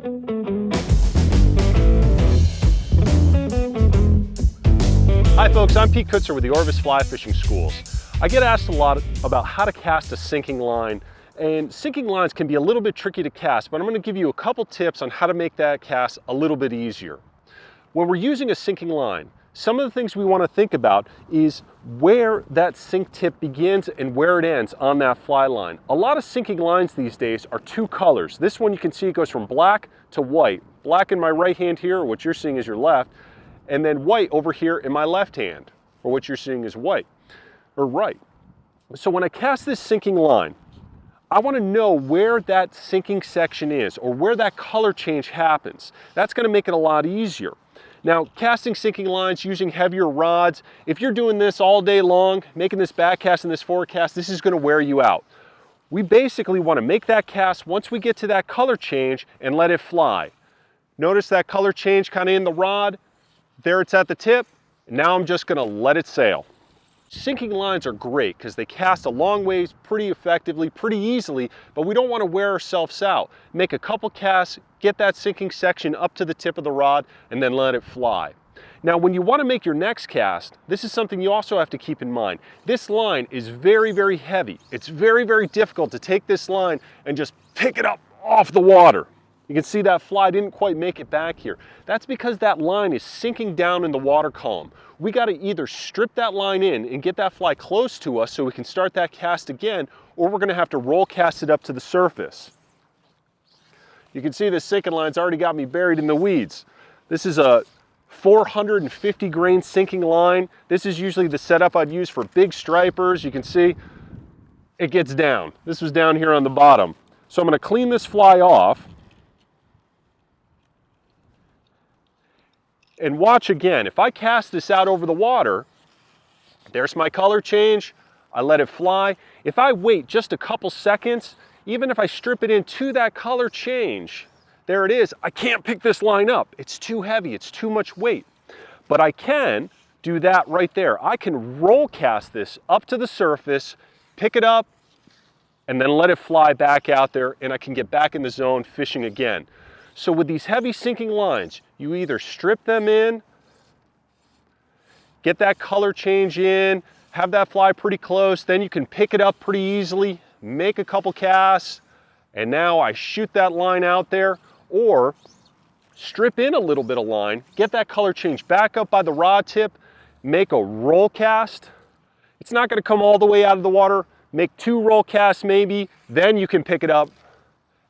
Hi folks, I'm Kutzer with the Orvis Fly Fishing Schools. I get asked a lot about how to cast a sinking line, and sinking lines can be a little bit tricky to cast, but I'm going to give you a couple tips on how to make that cast a little bit easier. When we're using a sinking line, some of the things we want to think about is where that sink tip begins and where it ends on that fly line. A lot of sinking lines these days are two colors. This one you can see it goes from black to white. Black in my right hand here, or what you're seeing is your left, and then white over here in my left hand, or what you're seeing is white, or right. So when I cast this sinking line, I want to know where that sinking section is, or where that color change happens. That's going to make it a lot easier. Now, casting sinking lines using heavier rods, if you're doing this all day long, making this back cast and this forward cast, this is going to wear you out. We basically want to make that cast once we get to that color change and let it fly. Notice that color change kind of in the rod. There it's at the tip. Now I'm just going to let it sail. Sinking lines are great because they cast a long ways pretty effectively, pretty easily, but we don't want to wear ourselves out. Make a couple casts, get that sinking section up to the tip of the rod, and then let it fly. Now, when you want to make your next cast, this is something you also have to keep in mind. This line is very, very heavy. It's very, very difficult to take this line and just pick it up off the water. You can see that fly didn't quite make it back here. That's because that line is sinking down in the water column. We got to either strip that line in and get that fly close to us so we can start that cast again, or we're going to have to roll cast it up to the surface. You can see the sinking line's already got me buried in the weeds. This is a 450 grain sinking line. This is usually the setup I'd use for big stripers. You can see it gets down. This was down here on the bottom. So I'm going to clean this fly off. And watch again, if I cast this out over the water, there's my color change, I let it fly. If I wait just a couple seconds, even if I strip it into that color change, there it is, I can't pick this line up. It's too heavy, it's too much weight. But I can do that right there. I can roll cast this up to the surface, pick it up, and then let it fly back out there, and I can get back in the zone fishing again. So with these heavy sinking lines, you either strip them in, get that color change in, have that fly pretty close, then you can pick it up pretty easily, make a couple casts, and now I shoot that line out there, or strip in a little bit of line, get that color change back up by the rod tip, make a roll cast. It's not going to come all the way out of the water. Make 2 roll casts maybe, then you can pick it up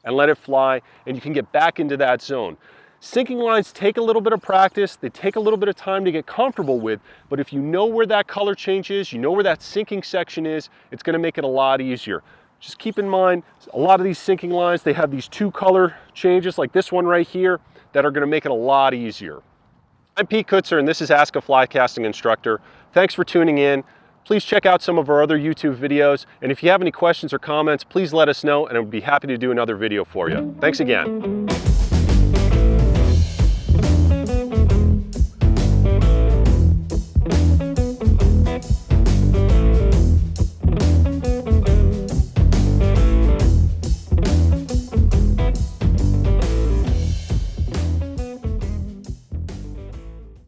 and let it fly, and you can get back into that zone. Sinking lines take a little bit of practice, they take a little bit of time to get comfortable with, but if you know where that color change is, you know where that sinking section is, it's going to make it a lot easier. Just keep in mind, a lot of these sinking lines, they have these 2 color changes like this one right here that are going to make it a lot easier. I'm Pete Kutzer, and this is Ask a Fly Casting Instructor. Thanks for tuning in. Please check out some of our other YouTube videos, and if you have any questions or comments, please let us know, and I would be happy to do another video for you. Thanks again.